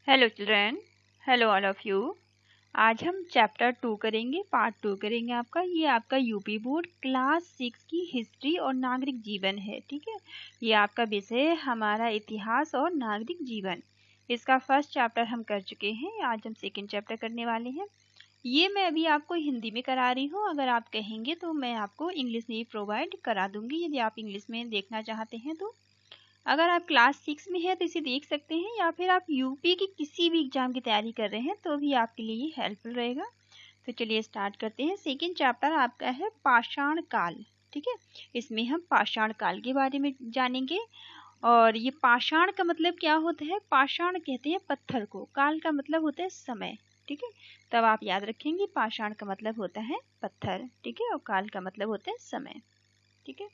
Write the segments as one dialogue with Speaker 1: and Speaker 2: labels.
Speaker 1: Hello children, hello all of you. आज हम chapter 2 करेंगे, पार्ट 2 करेंगे। ये आपका यूपी बोर्ड क्लास 6 की हिस्ट्री और नागरिक जीवन है। ठीक है, ये आपका विषय है हमारा इतिहास और नागरिक जीवन। इसका फर्स्ट चैप्टर हम कर चुके हैं, आज हम सेकंड चैप्टर करने वाले हैं। ये मैं अभी आपको हिंदी में करा रही हूँ, अगर आप कहेंगे तो मैं आपको इंग्लिश में भी प्रोवाइड करा दूंगी यदि आप इंग्लिश में देखना चाहते हैं तो। अगर आप क्लास 6 में है तो इसे देख सकते हैं, या फिर आप यूपी की किसी भी एग्जाम की तैयारी कर रहे हैं तो भी आपके लिए ये हेल्पफुल रहेगा। तो चलिए स्टार्ट करते हैं। सेकंड चैप्टर आपका है पाषाण काल। ठीक है, इसमें हम पाषाण काल के बारे में जानेंगे। और ये पाषाण का मतलब क्या होता है? पाषाण कहते हैं पत्थर को, काल का मतलब होता है समय। ठीक है, तब आप याद रखेंगे पाषाण का मतलब होता है पत्थर। ठीक है, और काल का मतलब होता है समय। ठीक है,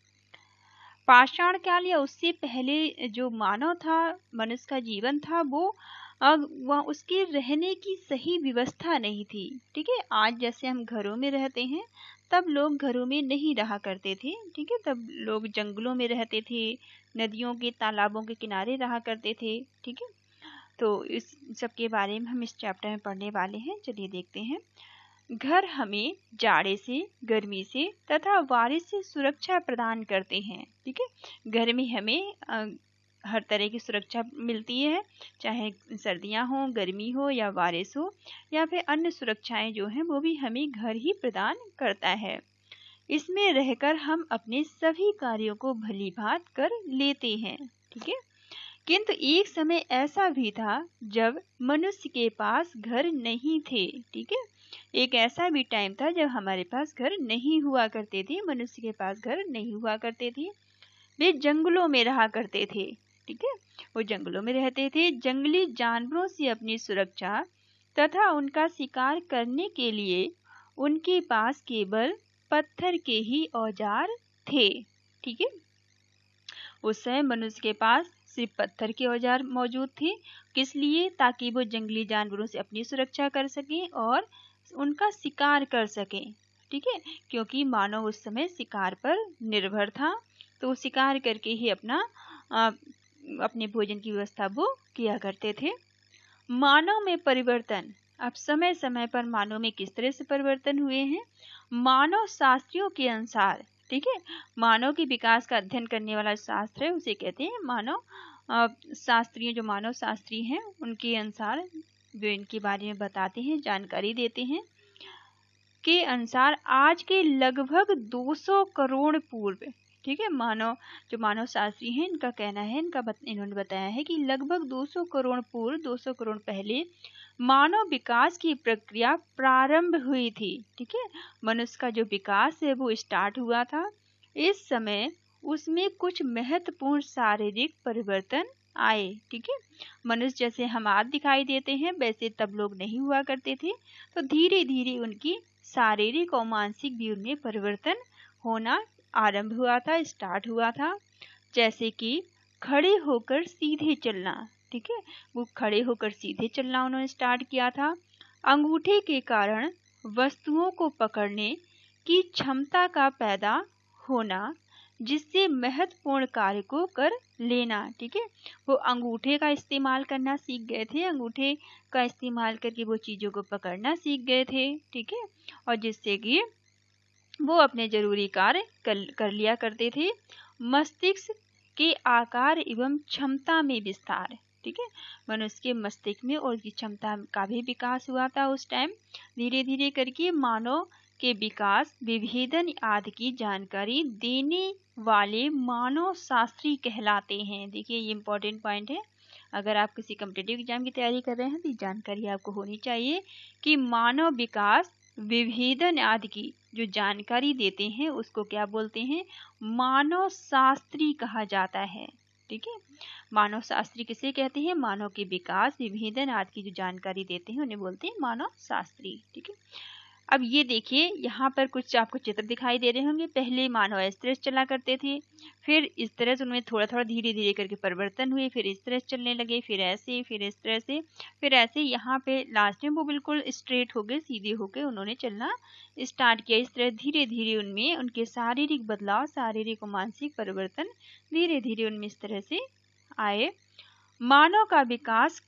Speaker 1: पाषाण काल या उससे पहले जो मानव था, मनुष्य का जीवन था, वो वह उसके रहने की सही व्यवस्था नहीं थी। ठीक है, आज जैसे हम घरों में रहते हैं तब लोग घरों में नहीं रहा करते थे। ठीक है, तब लोग जंगलों में रहते थे, नदियों के तालाबों के किनारे रहा करते थे। ठीक है, तो इस सब के बारे में हम इस चैप्टर में पढ़ने वाले हैं। चलिए देखते हैं। घर हमें जाड़े से, गर्मी से तथा बारिश से सुरक्षा प्रदान करते हैं। ठीक है, घर में हमें हर तरह की सुरक्षा मिलती है, चाहे सर्दियां हो, गर्मी हो या बारिश हो, या फिर अन्य सुरक्षाएं जो हैं वो भी हमें घर ही प्रदान करता है। इसमें रहकर हम अपने सभी कार्यों को भली भांति कर लेते हैं। ठीक है, किंतु एक समय ऐसा भी था जब मनुष्य के पास घर नहीं थे। ठीक है, एक ऐसा भी टाइम था जब हमारे पास घर नहीं हुआ करते थे, मनुष्य के पास घर नहीं हुआ करते थे। वे जंगलों में रहा करते थे। ठीक है, वो जंगलों में रहते थे। जंगली जानवरों से अपनी सुरक्षा तथा उनका शिकार करने के लिए उनके पास केवल पत्थर के ही औजार थे। ठीक है, उस समय मनुष्य के पास सिर्फ पत्थर के औजार मौजूद थे। किस लिए? ताकि वो जंगली जानवरों से अपनी सुरक्षा कर सकें और उनका शिकार कर सकें। ठीक है, क्योंकि मानव उस समय शिकार पर निर्भर था, तो शिकार करके ही अपने भोजन की व्यवस्था वो किया करते थे। मानव में परिवर्तन। अब समय समय पर मानव में किस तरह से परिवर्तन हुए हैं? मानव शास्त्रियों के अनुसार, ठीक है, मानव के विकास का अध्ययन करने वाला शास्त्र है, उसे कहते हैं मानव शास्त्रीय। जो मानव शास्त्री हैं उनके अनुसार वे इनके बारे में बताते हैं, जानकारी देते हैं के अनुसार आज के लगभग 200 करोड़ पूर्व, ठीक है, जो मानव शास्त्री हैं इनका कहना है, इन्होंने बताया है कि लगभग 200 करोड़ पूर्व, 200 करोड़ पहले मानव विकास की प्रक्रिया प्रारंभ हुई थी। ठीक है, मनुष्य का जो विकास है वो स्टार्ट हुआ था। इस समय उसमें कुछ महत्वपूर्ण शारीरिक परिवर्तन आए। ठीक है, मनुष्य जैसे हम आज दिखाई देते हैं वैसे तब लोग नहीं हुआ करते थे, तो धीरे धीरे उनकी शारीरिक और मानसिक भी उनमें परिवर्तन होना आरंभ हुआ था, स्टार्ट हुआ था। जैसे कि खड़े होकर सीधे चलना। ठीक है, वो खड़े होकर सीधे चलना उन्होंने स्टार्ट किया था। अंगूठे के कारण वस्तुओं को पकड़ने की क्षमता का पैदा होना, जिससे महत्वपूर्ण कार्य को कर लेना। ठीक है, वो अंगूठे का इस्तेमाल करना सीख गए थे, अंगूठे का इस्तेमाल करके वो चीज़ों को पकड़ना सीख गए थे। ठीक है, और जिससे कि वो अपने जरूरी कार्य कर लिया करते थे। मस्तिष्क के आकार एवं क्षमता में विस्तार। ठीक है, मनुष्य के मस्तिष्क में और की क्षमता का भी विकास हुआ था उस टाइम। धीरे धीरे करके मानव के विकास, विभेदन आदि की जानकारी देने वाले मानव शास्त्री कहलाते हैं। देखिए, ये इंपॉर्टेंट पॉइंट है। अगर आप किसी कॉम्पिटिटिव एग्जाम की तैयारी कर रहे हैं तो ये जानकारी आपको होनी चाहिए कि मानव विकास, विभेदन आदि की जो जानकारी देते हैं उसको क्या बोलते हैं? मानव शास्त्री कहा जाता है। ठीक है, मानव शास्त्री किसे कहते हैं? मानव के विकास, विभेदन आदि की जो जानकारी देते हैं उन्हें बोलते हैं मानव शास्त्री। ठीक है, अब ये देखिए, यहाँ पर कुछ आपको चित्र दिखाई दे रहे होंगे। पहले मानव इस तरह से चला करते थे, फिर इस तरह से उनमें थोड़ा थोड़ा धीरे धीरे करके परिवर्तन हुए, फिर इस तरह से चलने लगे, फिर ऐसे, फिर इस तरह से, फिर ऐसे। यहाँ पे लास्ट में वो बिल्कुल स्ट्रेट हो गए, सीधे होके उन्होंने चलना स्टार्ट किया। इस तरह धीरे धीरे उनमें उनके शारीरिक बदलाव, शारीरिक और मानसिक परिवर्तन धीरे धीरे उनमें इस तरह से आए। मानव का विकास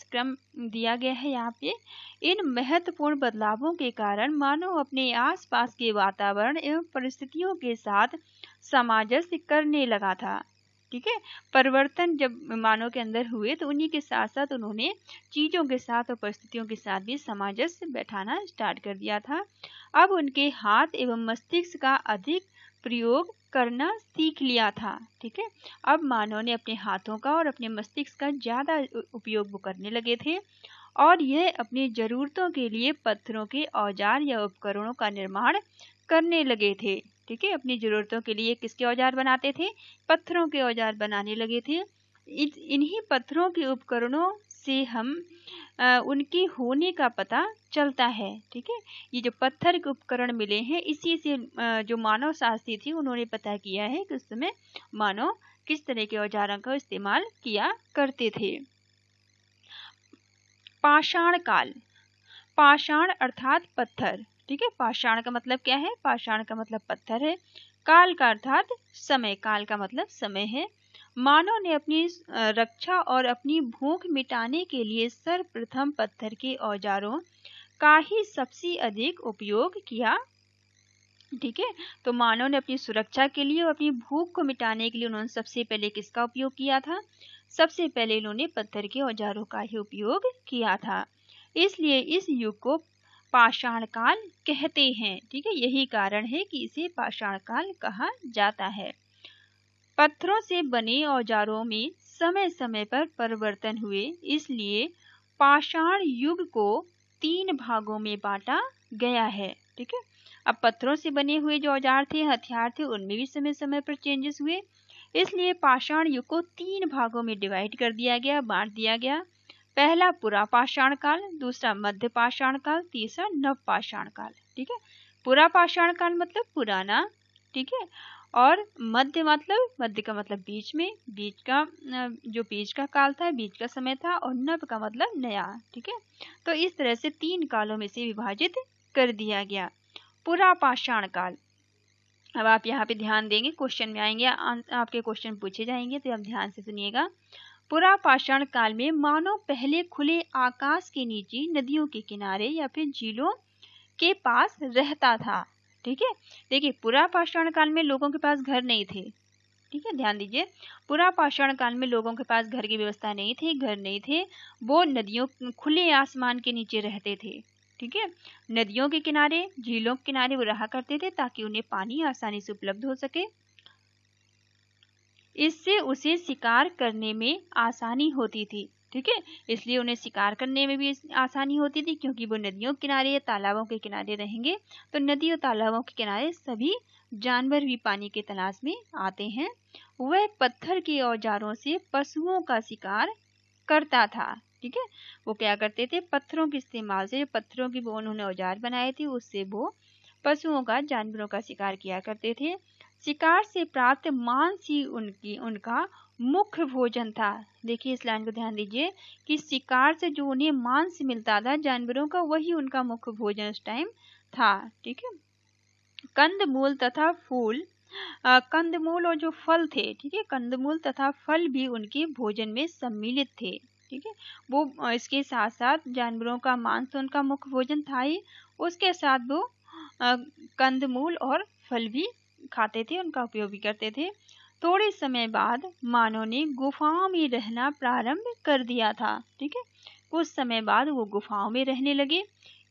Speaker 1: क्रम दिया गया है यहाँ पे। इन महत्वपूर्ण बदलावों के कारण मानव अपने आसपास के वातावरण एवं परिस्थितियों के साथ सामंजस्य करने लगा था। ठीक है, परिवर्तन जब मानव के अंदर हुए तो उन्हीं के साथ साथ उन्होंने चीजों के साथ और परिस्थितियों के साथ भी सामंजस्य बैठाना स्टार्ट कर दिया था। अब उनके हाथ एवं मस्तिष्क का अधिक प्रयोग करना सीख लिया था। ठीक है, अब मानव ने अपने हाथों का और अपने मस्तिष्क का ज्यादा उपयोग वो करने लगे थे और यह अपनी जरूरतों के लिए पत्थरों के औजार या उपकरणों का निर्माण करने लगे थे। ठीक है, अपनी जरूरतों के लिए किसके औजार बनाते थे? पत्थरों के औजार बनाने लगे थे। इन्हीं पत्थरों के उपकरणों से हम उनके होने का पता चलता है। ठीक है, ये जो पत्थर के उपकरण मिले हैं इसी से जो मानव शास्त्री थी उन्होंने पता किया है कि उस समय मानव किस तरह के औजारों का इस्तेमाल किया करते थे। पाषाण काल, पाषाण अर्थात पत्थर। ठीक है, पाषाण का मतलब क्या है? पाषाण का मतलब पत्थर है। काल का अर्थात समय, काल का मतलब समय है। मानव ने अपनी रक्षा और अपनी भूख मिटाने के लिए सर्वप्रथम पत्थर के औजारों का ही सबसे अधिक उपयोग किया। ठीक है, तो मानव ने अपनी सुरक्षा के लिए और अपनी भूख को मिटाने के लिए उन्होंने सबसे पहले किसका उपयोग किया था? सबसे पहले इन्होंने पत्थर के औजारों का ही उपयोग किया था। इसलिए इस युग को पाषाण काल कहते हैं। ठीक है, यही कारण है कि इसे पाषाण काल कहा जाता है। पत्थरों से बने औजारों में समय समय पर परिवर्तन हुए, इसलिए पाषाण युग को 3 भागों में बांटा गया है। ठीक है, अब पत्थरों से बने हुए जो औजार थे, हथियार थे, उनमें भी समय समय पर चेंजेस हुए, इसलिए पाषाण युग को 3 भागों में डिवाइड कर दिया गया, बांट दिया गया। पहला पुरा पाषाण काल, दूसरा मध्य पाषाण काल, तीसरा नव पाषाण काल। ठीक है, पुरा पाषाण काल मतलब पुराना, ठीक है, और मध्य का मतलब बीच में, बीच का जो बीच का काल था, बीच का समय था, और नव का मतलब नया। ठीक है, तो इस तरह से 3 कालों में से विभाजित कर दिया गया। पुरा पाषाण काल, अब आप यहाँ पे ध्यान देंगे, क्वेश्चन में आएंगे, आपके क्वेश्चन पूछे जाएंगे, तो आप ध्यान से सुनिएगा। पुरा पाषाण काल में मानव पहले खुले आकाश के नीचे, नदियों के किनारे या फिर झीलों के पास रहता था। ठीक है, देखिए पुरा पाषाण काल में लोगों के पास घर नहीं थे। ठीक है, ध्यान दीजिए, पुरा पाषाण काल में लोगों के पास घर की व्यवस्था नहीं थी, घर नहीं थे, वो नदियों, खुले आसमान के नीचे रहते थे। ठीक है, नदियों के किनारे, झीलों के किनारे वो रहा करते थे ताकि उन्हें पानी आसानी से उपलब्ध हो सके। इससे उसे शिकार करने में आसानी होती थी। ठीक है, इसलिए उन्हें शिकार करने में भी आसानी होती थी, क्योंकि वो नदियों के किनारे या तालाबों के किनारे रहेंगे तो नदी और तालाबों के किनारे सभी जानवर भी पानी के तलाश में आते हैं। वह पत्थर के औजारों से पशुओं का शिकार करता था। ठीक है, वो क्या करते थे? पत्थरों के इस्तेमाल से, पत्थरों की वो उन्होंने औजार बनाए थे, उससे वो पशुओं का, जानवरों का शिकार किया करते थे। शिकार से प्राप्त मांस ही उनका मुख्य भोजन था। देखिए इस लाइन को ध्यान दीजिए कि शिकार से जो उन्हें मांस मिलता था जानवरों का, वही उनका मुख्य भोजन उस टाइम था। ठीक है, कंदमूल तथा फूल, कंदमूल और जो फल थे, ठीक है, कंदमूल तथा फल भी उनके भोजन में सम्मिलित थे। ठीक है, वो इसके साथ साथ जानवरों का मांस तो उनका मुख्य भोजन था ही, उसके साथ वो कंदमूल और फल भी खाते थे, उनका उपयोग भी करते थे। थोड़े समय बाद मानव ने गुफाओं में रहना प्रारंभ कर दिया था। ठीक है, कुछ समय बाद वो गुफाओं में रहने लगे,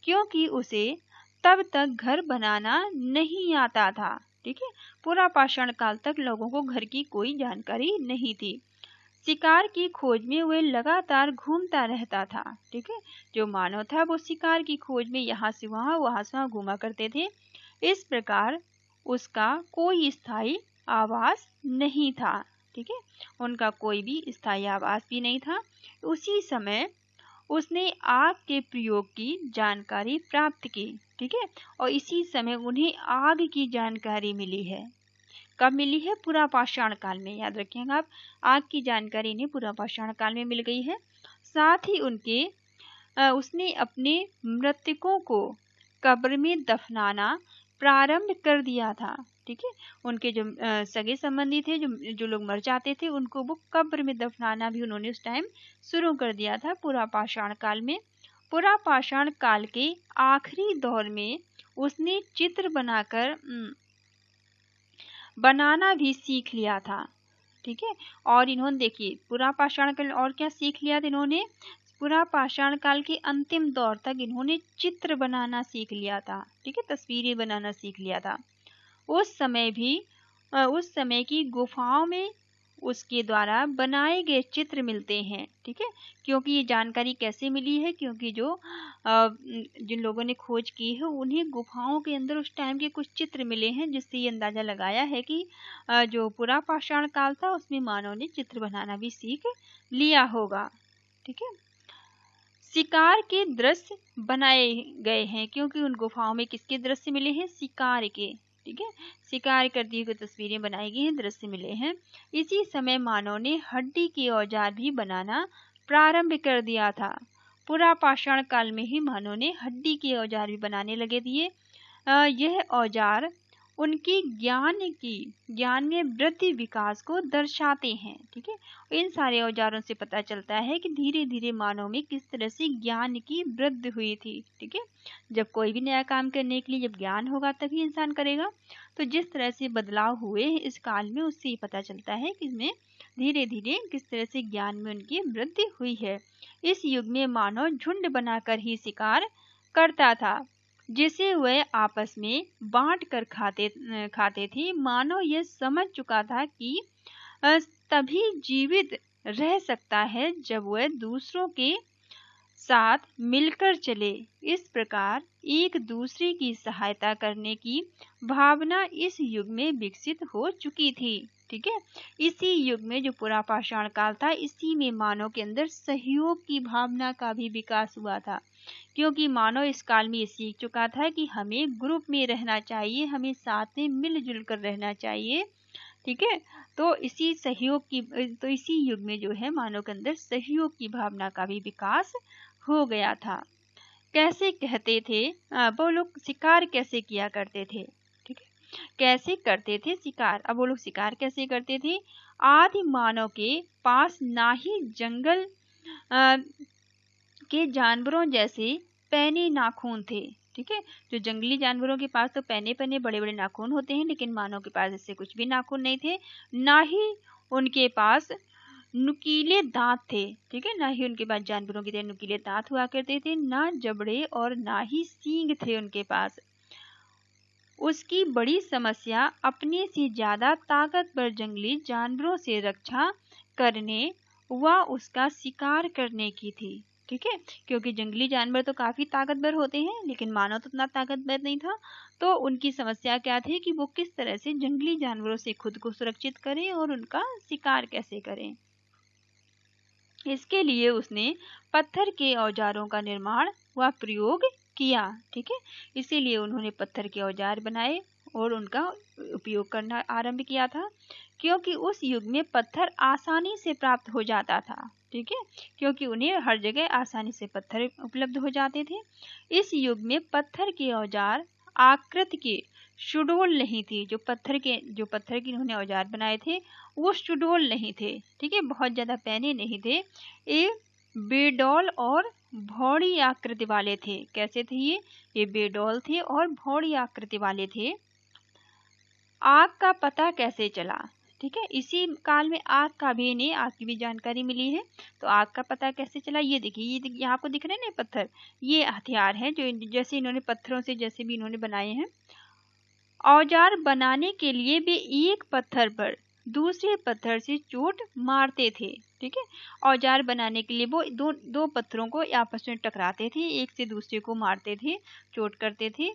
Speaker 1: क्योंकि उसे तब तक घर बनाना नहीं आता था। ठीक है, पूरा पाषाण काल तक लोगों को घर की कोई जानकारी नहीं थी। शिकार की खोज में वह लगातार घूमता रहता था। ठीक है, जो मानव था वो शिकार की खोज में यहाँ से वहाँ घूमा करते थे। इस प्रकार उसका कोई स्थायी आवास नहीं था। ठीक है, उनका कोई भी स्थायी आवास भी नहीं था। उसी समय उसने आग के प्रयोग की जानकारी प्राप्त की। ठीक है, और इसी समय उन्हें आग की जानकारी मिली है। कब मिली है? पुरा पाषाण काल में, याद रखिएगा आप, आग की जानकारी इन्हें पुरा पाषाण काल में मिल गई है। साथ ही उसने अपने मृतकों को कब्र में दफनाना प्रारंभ कर दिया था। ठीक है। उनके जो सगे संबंधी थे, जो लोग मर जाते थे, उनको वो कब्र में दफनाना भी उन्होंने उस टाइम शुरू कर दिया था, पुरापाषाण काल में। पुरापाषाण काल के आखिरी दौर में उसने चित्र बनाना भी सीख लिया था, ठीक है। और इन्होंने देखिए पुरापाषाण काल और क्या सीख लिया था इन्होंने, पुरापाषाण काल के अंतिम दौर तक इन्होंने चित्र बनाना सीख लिया था, ठीक है, तस्वीरें बनाना सीख लिया था। उस समय की गुफाओं में उसके द्वारा बनाए गए चित्र मिलते हैं, ठीक है। क्योंकि ये जानकारी कैसे मिली है, क्योंकि जिन लोगों ने खोज की है उन्हें गुफाओं के अंदर उस टाइम के कुछ चित्र मिले हैं, जिससे ये अंदाजा लगाया है कि जो पुरापाषाण काल था उसमें मानव ने चित्र बनाना भी सीख लिया होगा, ठीक है। शिकार के दृश्य बनाए गए हैं, क्योंकि उन गुफाओं में किसके दृश्य मिले हैं, शिकार के, ठीक है, शिकार करती हुई तस्वीरें बनाई गई हैं, दृश्य मिले हैं। इसी समय मानव ने हड्डी के औजार भी बनाना प्रारंभ कर दिया था। पुरापाषाण काल में ही मानव ने हड्डी के औजार भी बनाने लगे दिए। यह औजार उनकी ज्ञान में वृद्धि विकास को दर्शाते हैं, ठीक है। इन सारे औजारों से पता चलता है कि धीरे धीरे मानव में किस तरह से ज्ञान की वृद्धि हुई थी, ठीक है। जब कोई भी नया काम करने के लिए जब ज्ञान होगा तभी इंसान करेगा। तो जिस तरह से बदलाव हुए इस काल में, उससे ही पता चलता है कि इसमें धीरे धीरे किस तरह से ज्ञान में उनकी वृद्धि हुई है। इस युग में मानव झुंड बनाकर ही शिकार करता था, जिसे वह आपस में बांट कर खाते थे। मानव यह समझ चुका था कि तभी जीवित रह सकता है जब वह दूसरों के साथ मिलकर चले। इस प्रकार एक दूसरे की सहायता करने की भावना इस युग में विकसित हो चुकी थी, ठीक है। इसी युग में जो पुरापाषाण काल था, इसी में मानव के अंदर सहयोग की भावना का भी विकास हुआ था, क्योंकि मानव इस काल में ये सीख चुका था कि हमें ग्रुप में रहना चाहिए, हमें साथ में मिलजुल कर रहना चाहिए, ठीक है। तो इसी युग में जो है मानव के अंदर सहयोग की भावना का भी विकास हो गया था। कैसे कहते थे वो लोग शिकार कैसे किया करते थे, ठीक है, कैसे करते थे शिकार। अब वो लोग शिकार कैसे करते थे, आदि मानव के पास ना ही जंगल के जानवरों जैसे पैने नाखून थे, ठीक है। जो जंगली जानवरों के पास तो पैने पैने बड़े बड़े नाखून होते हैं, लेकिन मानव के पास ऐसे कुछ भी नाखून नहीं थे। ना ही उनके पास नुकीले दांत थे, ठीक है, ना ही उनके पास जानवरों की तरह नुकीले दांत हुआ करते थे, ना जबड़े और ना ही सींग थे उनके पास। उसकी बड़ी समस्या अपने से ज्यादा ताकतवर जंगली जानवरों से रक्षा करने व उसका शिकार करने की थी, ठीक है। क्योंकि जंगली जानवर तो काफी ताकतवर होते हैं, लेकिन मानव तो उतना ताकतवर नहीं था। तो उनकी समस्या क्या थी कि वो किस तरह से जंगली जानवरों से खुद को सुरक्षित करें और उनका शिकार कैसे करें। इसके लिए उसने पत्थर के औजारों का निर्माण व प्रयोग किया, ठीक है। इसीलिए उन्होंने पत्थर के औजार बनाए और उनका उपयोग करना आरंभ किया था, क्योंकि उस युग में पत्थर आसानी से प्राप्त हो जाता था, ठीक है, क्योंकि उन्हें हर जगह आसानी से पत्थर उपलब्ध हो जाते थे। इस युग में पत्थर के औजार आकृति के सुडौल नहीं थी। जो पत्थर के इन्होंने औजार बनाए थे वो सुडौल नहीं थे, ठीक है, बहुत ज्यादा पैने नहीं थे। ये बेडौल और भौड़ी आकृति वाले थे। कैसे थे ये बेडौल थे और भौड़ी आकृति वाले थे। आग का पता कैसे चला, ठीक है, इसी काल में आग की भी जानकारी मिली है। तो आग का पता कैसे चला, ये देखिए, ये आपको दिख रहे हैं ना पत्थर, ये हथियार है जो जैसे इन्होंने पत्थरों से जैसे भी इन्होंने बनाए हैं। औजार बनाने के लिए वे एक पत्थर पर दूसरे पत्थर से चोट मारते थे, ठीक है। औजार बनाने के लिए वो दो पत्थरों को आपस में टकराते थे, एक से दूसरे को मारते थे, चोट करते थे।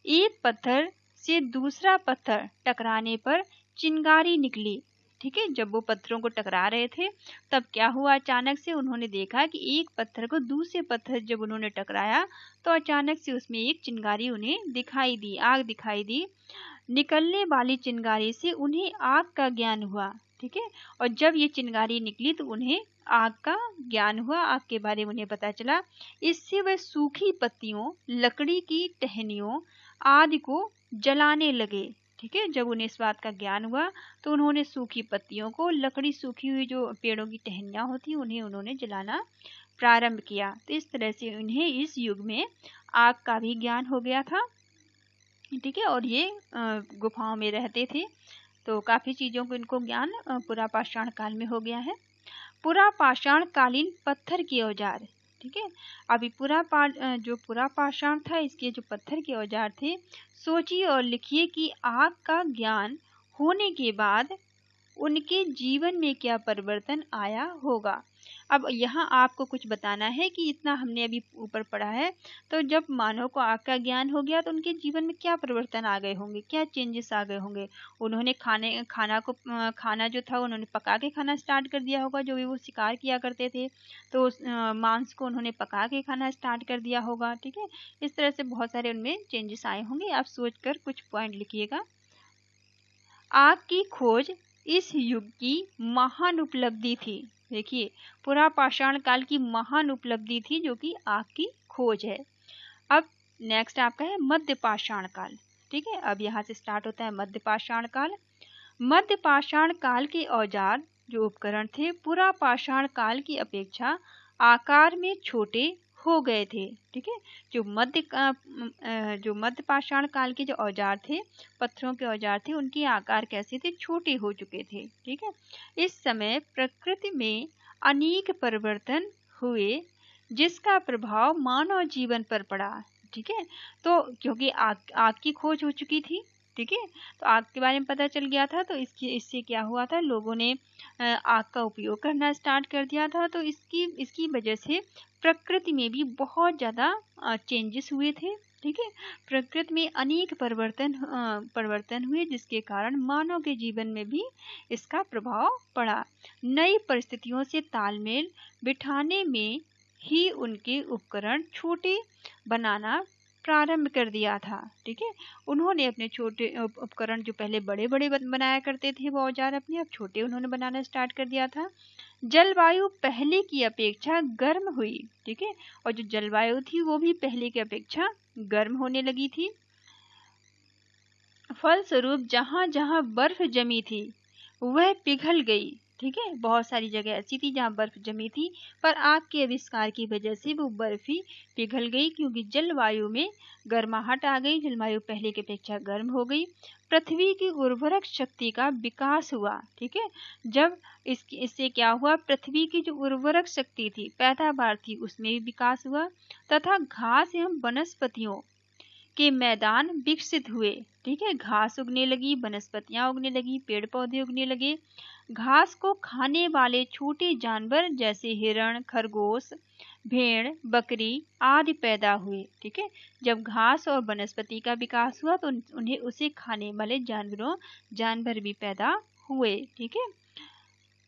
Speaker 1: एक पत्थर से दूसरा पत्थर टकराने पर चिंगारी निकली, ठीक है। जब वो पत्थरों को टकरा रहे थे तब क्या हुआ, अचानक से उन्होंने देखा कि एक पत्थर को दूसरे पत्थर जब उन्होंने टकराया तो अचानक से उसमें एक चिंगारी उन्हें दिखाई दी, आग दिखाई दी। निकलने वाली चिंगारी से उन्हें आग का ज्ञान हुआ, ठीक है। और जब ये चिंगारी निकली तो उन्हें आग का ज्ञान हुआ, आग के बारे में उन्हें पता चला। इससे वह सूखी पत्तियों, लकड़ी की टहनियों आदि को जलाने लगे, ठीक है। जब उन्हें इस बात का ज्ञान हुआ तो उन्होंने सूखी पत्तियों को, लकड़ी, सूखी हुई जो पेड़ों की टहनियाँ होती उन्हें उन्होंने जलाना प्रारंभ किया। तो इस तरह से उन्हें इस युग में आग का भी ज्ञान हो गया था, ठीक है। और ये गुफाओं में रहते थे, तो काफ़ी चीज़ों को इनको ज्ञान पुरा पाषाण काल में हो गया है। पुरा पाषाण कालीन पत्थर के औजार, ठीक है। अभी जो पुरा पाषाण था, इसके जो पत्थर के औजार थे, सोचिए और लिखिए कि आग का ज्ञान होने के बाद उनके जीवन में क्या परिवर्तन आया होगा। अब यहाँ आपको कुछ बताना है कि इतना हमने अभी ऊपर पढ़ा है, तो जब मानव को आग का ज्ञान हो गया तो उनके जीवन में क्या परिवर्तन आ गए होंगे, क्या चेंजेस आ गए होंगे। उन्होंने खाना जो था उन्होंने पका के खाना स्टार्ट कर दिया होगा। जो भी वो शिकार किया करते थे तो उस मांस को उन्होंने पका के खाना स्टार्ट कर दिया होगा, ठीक है। इस तरह से बहुत सारे उनमें चेंजेस आए होंगे। आप सोच कर कुछ पॉइंट लिखिएगा। आग की खोज इस युग की महान उपलब्धि थी। देखिए, पुरा पाषाण काल की महान उपलब्धि थी जो कि आग की खोज है। अब नेक्स्ट आपका है मध्य पाषाण काल, ठीक है। अब यहाँ से स्टार्ट होता है मध्य पाषाण काल। मध्य पाषाण काल के औजार जो उपकरण थे पुरा पाषाण काल की अपेक्षा आकार में छोटे हो गए थे, ठीक है। जो मध्य पाषाण काल के जो औजार थे, पत्थरों के औजार थे, उनके आकार कैसे थे, छोटे हो चुके थे, ठीक है। इस समय प्रकृति में अनेक परिवर्तन हुए जिसका प्रभाव मानव जीवन पर पड़ा, ठीक है। तो क्योंकि आग की खोज हो चुकी थी, ठीक है, तो आग के बारे में पता चल गया था, तो इससे क्या हुआ था, लोगों ने आग का उपयोग करना स्टार्ट कर दिया था। तो इसकी वजह से प्रकृति में भी बहुत ज़्यादा चेंजेस हुए थे, ठीक है। प्रकृति में अनेक परिवर्तन हुए जिसके कारण मानव के जीवन में भी इसका प्रभाव पड़ा। नई परिस्थितियों से तालमेल बिठाने में ही उनके उपकरण छोटे बनाना प्रारंभ कर दिया था, ठीक है। उन्होंने अपने छोटे उपकरण जो पहले बड़े बड़े बनाया करते थे, वो औजार अपने अब छोटे उन्होंने बनाना स्टार्ट कर दिया था। जलवायु पहले की अपेक्षा गर्म हुई, ठीक है, और जो जलवायु थी वो भी पहले की अपेक्षा गर्म होने लगी थी। फलस्वरूप जहाँ जहाँ बर्फ जमी थी वह पिघल गई, ठीक है। बहुत सारी जगह ऐसी थी जहाँ बर्फ जमी थी, पर आग के आविष्कार की वजह से वो बर्फ ही पिघल गई, क्योंकि जलवायु में गर्माहट आ गई, जलवायु पहले की अपेक्षा गर्म हो गई। पृथ्वी की उर्वरक शक्ति का विकास हुआ, ठीक है। जब इससे क्या हुआ, पृथ्वी की जो उर्वरक शक्ति थी, पैदावार थी, उसमें भी विकास हुआ तथा घास एवं वनस्पतियों के मैदान विकसित हुए, ठीक है। घास उगने लगी, वनस्पतियां उगने लगी, पेड़ पौधे उगने लगे। घास को खाने वाले छोटे जानवर जैसे हिरण, खरगोश, भेड़, बकरी आदि पैदा हुए, ठीक है। जब घास और वनस्पति का विकास हुआ तो उन्हें उसे खाने वाले जानवर भी पैदा हुए, ठीक है।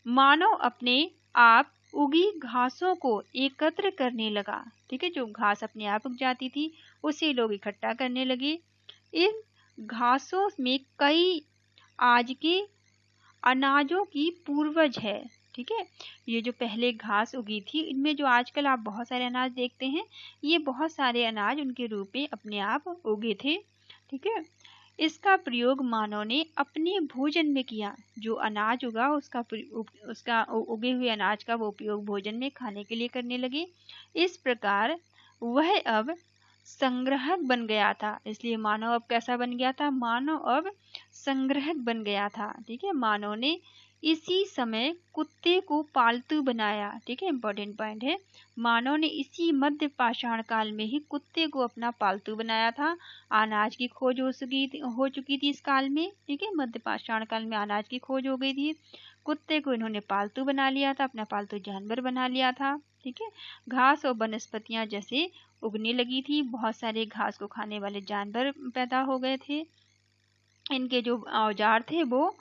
Speaker 1: मानव अपने आप उगी घासों को एकत्र करने लगा, ठीक है। जो घास अपने आप उग जाती थी उसे लोग इकट्ठा करने लगे। इन घासों में कई आज के अनाजों की पूर्वज है, ठीक है। ये जो पहले घास उगी थी, इनमें जो आजकल आप बहुत सारे अनाज देखते हैं, ये बहुत सारे अनाज उनके रूप में अपने आप उगे थे, ठीक है। इसका प्रयोग मानव ने अपने भोजन में किया। जो अनाज उगा उसका उगे हुए अनाज का वो उपयोग भोजन में खाने के लिए करने लगे। इस प्रकार वह अब संग्रहक बन गया था। इसलिए मानव अब कैसा बन गया था, मानव अब संग्रहक बन गया था, ठीक है। मानव ने इसी समय कुत्ते को पालतू बनाया, ठीक है। इंपॉर्टेंट पॉइंट है, मानव ने इसी मध्य पाषाण काल में ही कुत्ते को अपना पालतू बनाया था। अनाज की खोज हो चुकी थी इस काल में, ठीक है। मध्य पाषाण काल में अनाज की खोज हो गई थी, कुत्ते को इन्होंने पालतू बना लिया था, अपना पालतू जानवर बना लिया था, ठीक है। घास और वनस्पतियां जैसे उगने लगी थी, बहुत सारे घास को खाने वाले जानवर पैदा हो गए थे। इनके जो औजार थे वो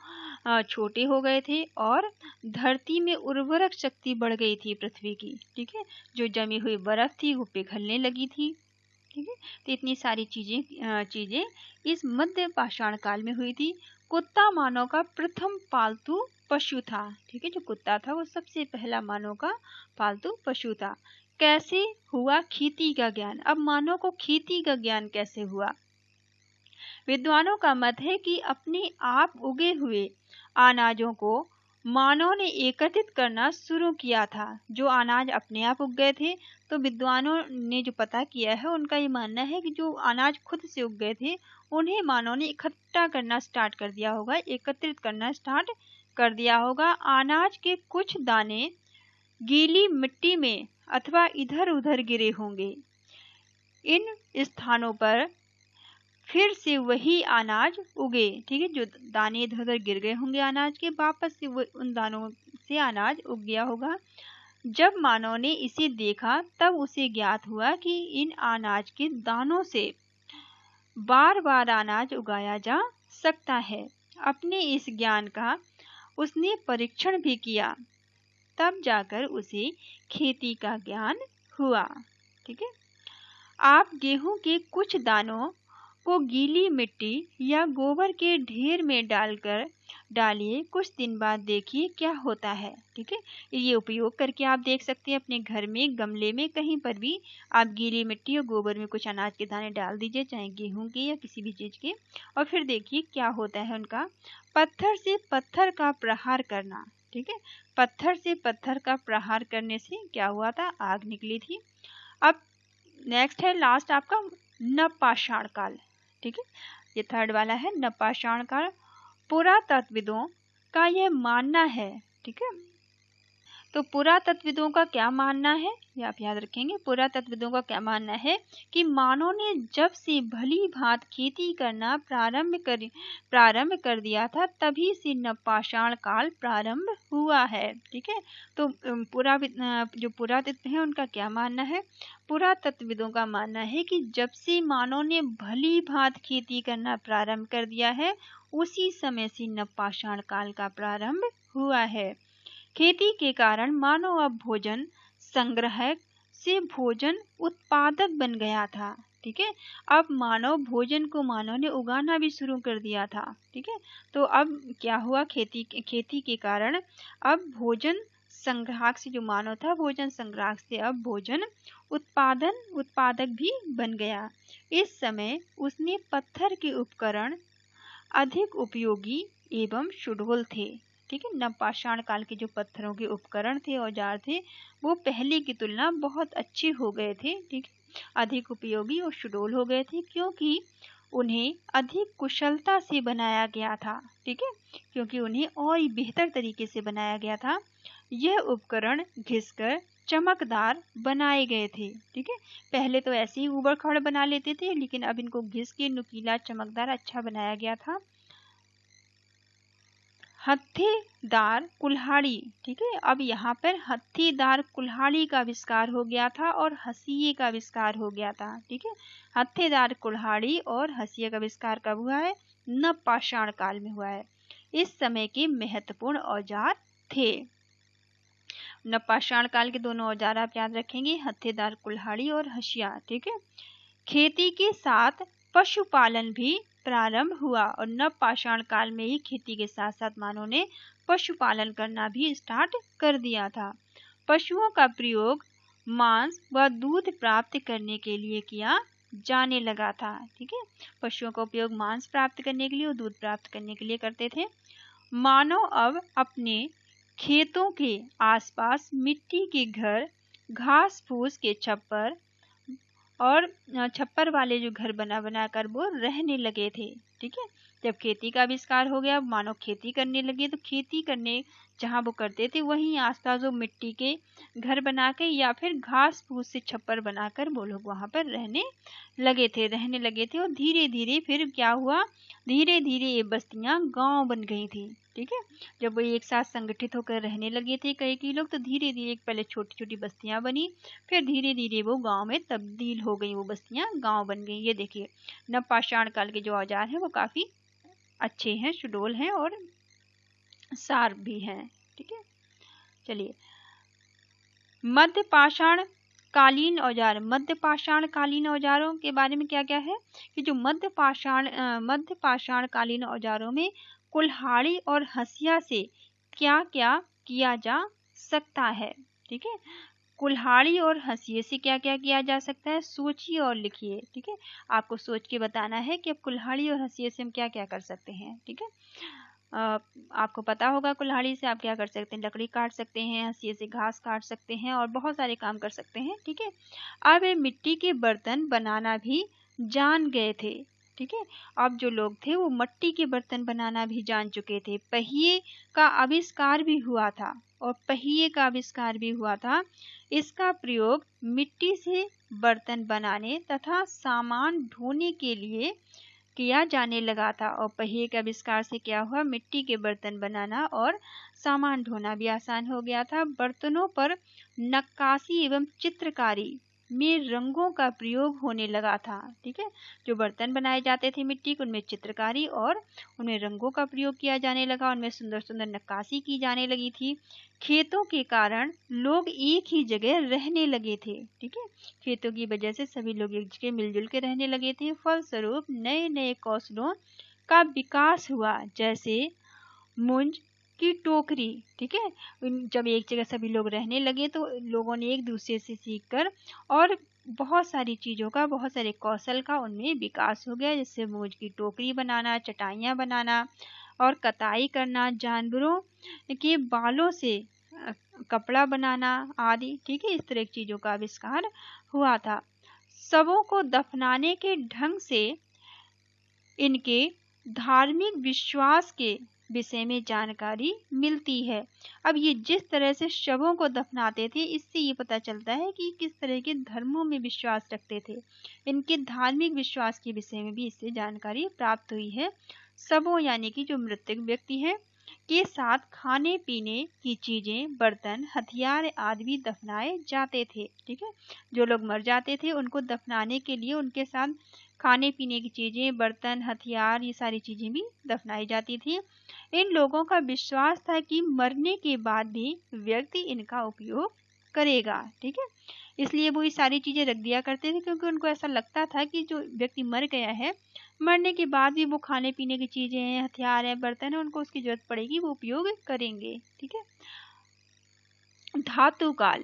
Speaker 1: छोटे हो गए थे और धरती में उर्वरक शक्ति बढ़ गई थी पृथ्वी की, ठीक है। जो जमी हुई बर्फ थी वो पिघलने लगी थी, ठीक है। तो इतनी सारी चीजें इस मध्य पाषाण काल में हुई थी। कुत्ता मानव का प्रथम पालतू पशु था, ठीक है। जो कुत्ता था वो सबसे पहला मानव का पालतू पशु था। कैसे हुआ खेती का ज्ञान, अब मानव को खेती का ज्ञान कैसे हुआ। विद्वानों का मत है कि अपने आप उगे हुए अनाजों को मानव ने एकत्रित करना शुरू किया था। जो अनाज अपने आप उग गए थे, तो विद्वानों ने जो पता किया है उनका ये मानना है कि जो अनाज खुद से उग गए थे उन्हें मानव ने इकट्ठा करना स्टार्ट कर दिया होगा, एकत्रित करना स्टार्ट कर दिया होगा। अनाज के कुछ दाने गीली मिट्टी में अथवा इधर उधर गिरे होंगे। इन स्थानों पर फिर से वही अनाज उगे, ठीक है। जो दाने इधर उधर गिर गए होंगे अनाज के, वापस से वो उन दानों से अनाज उग गया होगा। जब मानव ने इसे देखा तब उसे ज्ञात हुआ कि इन अनाज के दानों से बार बार अनाज उगाया जा सकता है। अपने इस ज्ञान का उसने परीक्षण भी किया, तब जाकर उसे खेती का ज्ञान हुआ, ठीक है। आप गेहूं के कुछ दानों को गीली मिट्टी या गोबर के ढेर में डालिए, कुछ दिन बाद देखिए क्या होता है, ठीक है। ये उपयोग करके आप देख सकते हैं अपने घर में, गमले में, कहीं पर भी आप गीली मिट्टी और गोबर में कुछ अनाज के दाने डाल दीजिए, चाहे गेहूं के या किसी भी चीज के, और फिर देखिए क्या होता है उनका। पत्थर से पत्थर का प्रहार करना, ठीक है। पत्थर से पत्थर का प्रहार करने से क्या हुआ था, आग निकली थी। अब नेक्स्ट है लास्ट आपका नवपाषाण काल, ठीक है। ये थर्ड वाला है नवपाषाण काल। पुरातत्वविदों का यह मानना है, ठीक है। तो पुरातत्वविदों का क्या मानना है, ये आप याद रखेंगे। पुरातत्वविदों का क्या मानना है कि मानव ने जब से भली भांत खेती करना प्रारंभ कर दिया था, तभी से नवपाषाण काल प्रारंभ हुआ है, ठीक है। तो जो पुरातत्व है उनका क्या मानना है, पुरातत्वविदों का मानना है कि जब से मानव ने भली भांत खेती करना प्रारंभ कर दिया है, उसी समय से नवपाषाण काल का प्रारंभ हुआ है। खेती के कारण मानव अब भोजन संग्रहक से भोजन उत्पादक बन गया था, ठीक है। अब भोजन को मानव ने उगाना भी शुरू कर दिया था, ठीक है। तो अब क्या हुआ, खेती के कारण अब भोजन संग्राहक से, जो मानव था भोजन संग्राहक से अब भोजन उत्पादक भी बन गया। इस समय उसने पत्थर के उपकरण अधिक उपयोगी एवं सुडौल थे, ठीक है। नवपाषाण काल के जो पत्थरों के उपकरण थे, औजार थे, वो पहले की तुलना बहुत अच्छे हो गए थे, ठीक है। अधिक उपयोगी और सुडौल हो गए थे, क्योंकि उन्हें अधिक कुशलता से बनाया गया था, ठीक है। क्योंकि उन्हें और बेहतर तरीके से बनाया गया था। यह उपकरण घिसकर चमकदार बनाए गए थे, ठीक है। पहले तो ऐसे ही ऊबड़ खाबड़ बना लेते थे, लेकिन अब इनको घिस के नुकीला चमकदार अच्छा बनाया गया था। हत्थीदार कुल्हाड़ी, ठीक है। अब यहाँ पर हत्थीदार कुल्हाड़ी का आविष्कार हो गया था और हंसिये का आविष्कार हो गया था, ठीक है। हत्थीदार कुल्हाड़ी और हंसिये का आविष्कार कब हुआ है, नवपाषाण काल में हुआ है। इस समय के महत्वपूर्ण औजार थे। नवपाषाण काल के दोनों औजार आप याद रखेंगे, हत्थीदार कुल्हाड़ी और हंसिया, ठीक है। खेती के साथ पशुपालन भी प्रारंभ हुआ, और नवपाषाण काल में ही खेती के साथ साथ मानव ने पशुपालन करना भी स्टार्ट कर दिया था। पशुओं का प्रयोग मांस व दूध प्राप्त करने के लिए किया जाने लगा था, ठीक है। पशुओं का उपयोग मांस प्राप्त करने के लिए और दूध प्राप्त करने के लिए करते थे। मानव अब अपने खेतों के आसपास मिट्टी के घर, घास फूस के छप्पर और छप्पर वाले जो घर बना कर वो रहने लगे थे, ठीक है। जब खेती का आविष्कार हो गया, मानव खेती करने लगे, तो खेती करने जहाँ वो करते थे वहीं आसपास वो मिट्टी के घर बना के या फिर घास फूस से छप्पर बनाकर वो लोग वहाँ पर रहने लगे थे। और धीरे धीरे फिर क्या हुआ, धीरे धीरे ये बस्तियाँ गांव बन गई थी, ठीक है। जब वो एक साथ संगठित होकर रहने लगे थे कई लोग, तो धीरे धीरे पहले छोटी छोटी बस्तियां बनी, फिर धीरे धीरे वो गांव में तब्दील हो गई, वो बस्तियां गांव बन गई। ये देखिए नवपाषाण काल के जो औजार हैं वो काफी अच्छे हैं, सुडौल हैं और शार्प भी हैं, ठीक है। चलिए मध्यपाषाण कालीन औजारों के बारे में क्या क्या है कि जो मध्यपाषाण कालीन औजारों में कुल्हाड़ी और हंसिया से क्या क्या किया जा सकता है, ठीक है। कुल्हाड़ी और हंसिए से क्या क्या किया जा सकता है, सोचिए और लिखिए। ठीक है, आपको सोच के बताना है कि अब कुल्हाड़ी और हंसिए से हम क्या क्या कर सकते हैं। ठीक है, आपको पता होगा कुल्हाड़ी से आप क्या कर सकते हैं, लकड़ी काट सकते हैं, हंसिए से घास काट सकते हैं और बहुत सारे काम कर सकते हैं। ठीक है, अब ये मिट्टी के बर्तन बनाना भी जान गए थे। ठीक है, अब जो लोग थे वो मिट्टी के बर्तन बनाना भी जान चुके थे। पहिए का आविष्कार भी हुआ था और पहिए का आविष्कार भी हुआ था। इसका प्रयोग मिट्टी से बर्तन बनाने तथा सामान ढोने के लिए किया जाने लगा था। और पहिए के आविष्कार से क्या हुआ, मिट्टी के बर्तन बनाना और सामान ढोना भी आसान हो गया था। बर्तनों पर नक्काशी एवं चित्रकारी में रंगों का प्रयोग होने लगा था। ठीक है, जो बर्तन बनाए जाते थे मिट्टी के, उनमें चित्रकारी और उनमें रंगों का प्रयोग किया जाने लगा, उनमें सुंदर सुंदर नक्काशी की जाने लगी थी। खेतों के कारण लोग एक ही जगह रहने लगे थे। ठीक है, खेतों की वजह से सभी लोग एक जगह मिलजुल के रहने लगे थे। फलस्वरूप नए नए कौशलों का विकास हुआ, जैसे मुंज की टोकरी। ठीक है, जब एक जगह सभी लोग रहने लगे तो लोगों ने एक दूसरे से सीखकर और बहुत सारी चीज़ों का, बहुत सारे कौशल का उनमें विकास हो गया, जैसे मुंज की टोकरी बनाना, चटाइयाँ बनाना और कताई करना, जानवरों के बालों से कपड़ा बनाना आदि। ठीक है, इस तरह की चीज़ों का आविष्कार हुआ था। शवों को दफनाने के ढंग से इनके धार्मिक विश्वास के विषय में जानकारी मिलती है। अब ये जिस तरह से शवों को दफनाते थे, इससे ये पता चलता है कि किस तरह के धर्मों में विश्वास रखते थे। इनके धार्मिक विश्वास के विषय में भी इससे जानकारी प्राप्त हुई है। शवों यानी कि जो मृतक व्यक्ति है के साथ खाने पीने की चीजें, बर्तन, हथियार आदि भी दफनाए जाते थे। ठीक है, जो लोग मर जाते थे उनको दफनाने के लिए उनके साथ खाने पीने की चीजें, बर्तन, हथियार, ये सारी चीजें भी दफनाई जाती थी। इन लोगों का विश्वास था कि मरने के बाद भी व्यक्ति इनका उपयोग करेगा। ठीक है, इसलिए वो ये सारी चीजें रख दिया करते थे, क्योंकि उनको ऐसा लगता था कि जो व्यक्ति मर गया है, मरने के बाद भी वो खाने पीने की चीजें हैं, हथियार है, बर्तन है, उनको उसकी जरूरत पड़ेगी, वो उपयोग करेंगे। ठीक है, धातु काल।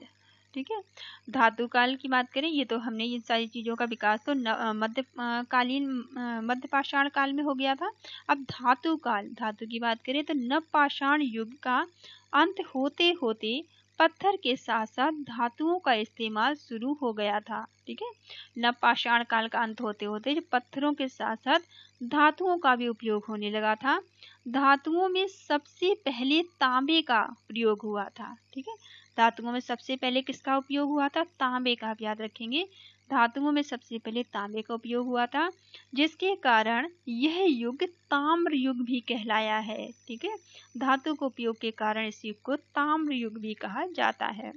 Speaker 1: ठीक है, धातु काल की बात करें, ये तो हमने इन सारी चीजों का विकास तो मध्य पाषाण काल में हो गया था। अब धातु काल, धातु की बात करें तो नव पाषाण युग का अंत होते होते पत्थर के साथ साथ धातुओं का इस्तेमाल शुरू हो गया था। ठीक है, नव पाषाण काल का अंत होते होते जो पत्थरों के साथ साथ धातुओं का भी उपयोग होने लगा था। धातुओं में सबसे पहले तांबे का प्रयोग हुआ था। ठीक है, धातुओं में सबसे पहले किसका उपयोग हुआ था, तांबे का। आप याद रखेंगे, धातुओं में सबसे पहले तांबे का उपयोग हुआ था, जिसके कारण यह युग ताम्र युग भी कहलाया है। ठीक है, धातु के उपयोग के कारण इस युग को ताम्र युग भी कहा जाता है।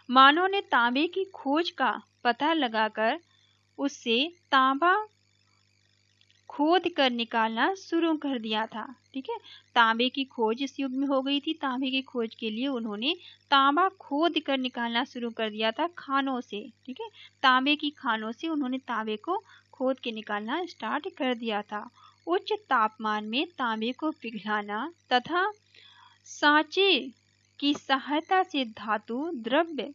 Speaker 1: मानव ने तांबे की खोज का पता लगाकर उससे तांबा खोद कर निकालना शुरू कर दिया था। ठीक है, तांबे की खोज इस युग में हो गई थी। तांबे की खोज के लिए उन्होंने तांबा खोद कर निकालना शुरू कर दिया था खानों से। ठीक है, तांबे की खानों से उन्होंने तांबे को खोद के निकालना स्टार्ट कर दिया था। उच्च तापमान में तांबे को पिघलाना तथा सांचे की सहायता से धातु द्रव्य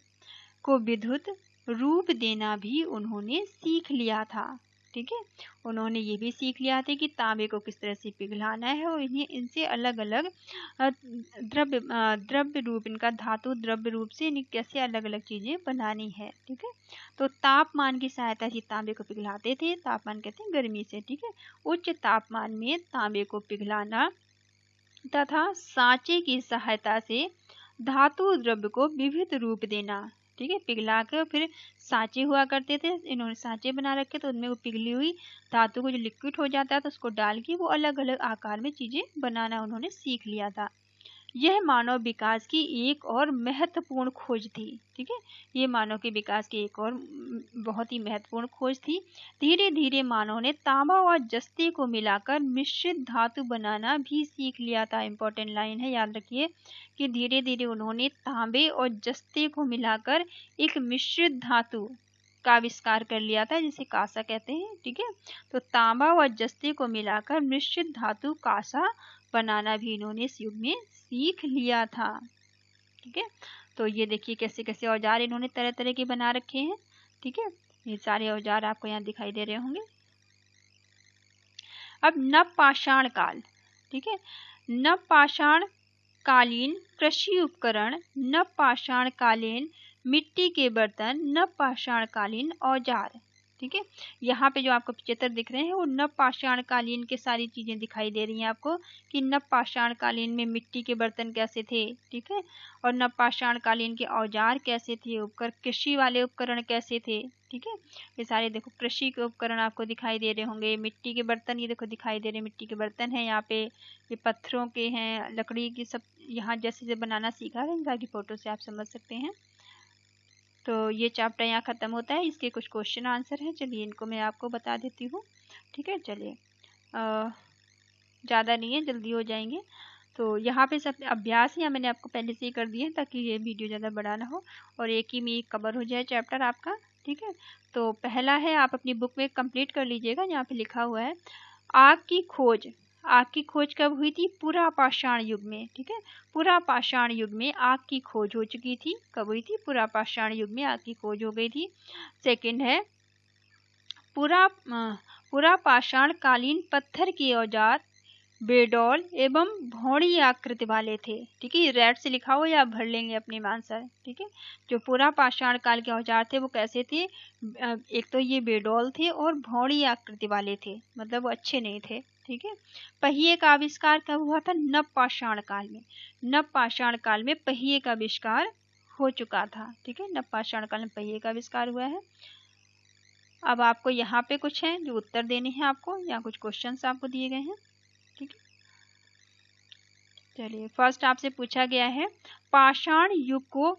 Speaker 1: को विद्युत रूप देना भी उन्होंने सीख लिया था। ठीक है, उन्होंने ये भी सीख लिया था कि तांबे को किस तरह से पिघलाना है और इन्हें इनसे अलग अलग द्रव्य रूप, इनका धातु द्रव्य रूप से इन्हें कैसे अलग अलग चीजें बनानी है। ठीक है, तो तापमान की सहायता से तांबे को पिघलाते थे। तापमान कहते हैं गर्मी से। ठीक है, उच्च तापमान में तांबे को पिघलाना तथा सांचे की सहायता से धातु द्रव्य को विविध रूप देना। ठीक है, पिघला कर फिर सांचे हुआ करते थे, इन्होंने सांचे बना रखे, तो उनमें वो पिघली हुई धातु को जो लिक्विड हो जाता है तो उसको डाल के वो अलग अलग आकार में चीजें बनाना उन्होंने सीख लिया था। यह मानव विकास की एक और महत्वपूर्ण खोज थी। ठीक है, ये मानव के विकास की एक और बहुत ही महत्वपूर्ण खोज थी। धीरे धीरे मानव ने तांबा और जस्ते को मिलाकर मिश्रित धातु बनाना भी सीख लिया था। इंपॉर्टेंट लाइन है, याद रखिए कि धीरे धीरे उन्होंने तांबे और जस्ते को मिलाकर एक मिश्रित धातु का आविष्कार कर लिया था, जिसे कांसा कहते हैं। ठीक है, तो तांबा और जस्ते को मिलाकर मिश्रित धातु कांसा बनाना भी इन्होंने इस युग में सीख लिया था। ठीक है, तो ये देखिए कैसे कैसे औजार इन्होंने तरह तरह के बना रखे हैं। ठीक है, ये सारे औजार आपको यहाँ दिखाई दे रहे होंगे। अब नवपाषाण काल। ठीक है, नवपाषाण कालीन कृषि उपकरण, नवपाषाण कालीन मिट्टी के बर्तन, नवपाषाण कालीन औजार। ठीक है, यहाँ पे जो आपको चित्र दिख रहे हैं वो नवपाषाण कालीन के सारी चीजें दिखाई दे रही हैं आपको कि नवपाषाण कालीन में मिट्टी के बर्तन कैसे थे। ठीक है, और नवपाषाण कालीन के औजार कैसे थे, कृषि वाले उपकरण कैसे थे। ठीक है, ये सारे देखो कृषि के उपकरण आपको दिखाई दे रहे होंगे। मिट्टी के बर्तन ये देखो दिखाई दे रहे, मिट्टी के बर्तन हैं यहाँ पे, ये पत्थरों के हैं, लकड़ी की, सब यहाँ जैसे बनाना सीखा है इनका की फोटो से आप समझ सकते हैं। तो ये चैप्टर यहाँ ख़त्म होता है। इसके कुछ क्वेश्चन आंसर हैं, चलिए इनको मैं आपको बता देती हूँ। ठीक है, चलिए ज़्यादा नहीं है, जल्दी हो जाएंगे। तो यहाँ पे सब अभ्यास या मैंने आपको पहले से ही कर दिए हैं ताकि ये वीडियो ज़्यादा बड़ा ना हो और एक ही में कवर हो जाए चैप्टर आपका। ठीक है, तो पहला है, आप अपनी बुक में कंप्लीट कर लीजिएगा। यहाँ पे लिखा हुआ है आग की खोज। आग की खोज कब हुई थी? पुरापाषाण युग में। ठीक है, पुरापाषाण युग में आग की खोज हो चुकी थी। कब हुई थी? पुरापाषाण युग में आग की खोज हो गई थी। सेकंड है पुरापाषाण कालीन पत्थर के औजार बेडौल एवं भौड़ी आकृति वाले थे। ठीक है, रेड से लिखा हो या भर लेंगे अपने आंसर। ठीक है, जो पुरापाषाण काल के औजार थे वो कैसे थे? एक तो ये बेडौल थे और भौड़ी आकृति वाले थे, मतलब वो अच्छे नहीं थे। ठीक है, पहिए का आविष्कार कब हुआ था? नवपाषाण काल में। नवपाषाण काल में पहिए का आविष्कार हो चुका था। ठीक है, नवपाषाण काल में पहिए का आविष्कार हुआ है। अब आपको यहाँ पे कुछ है जो उत्तर देने हैं आपको, या कुछ क्वेश्चंस आपको दिए गए हैं। ठीक है, चलिए फर्स्ट आपसे पूछा गया है पाषाण युग को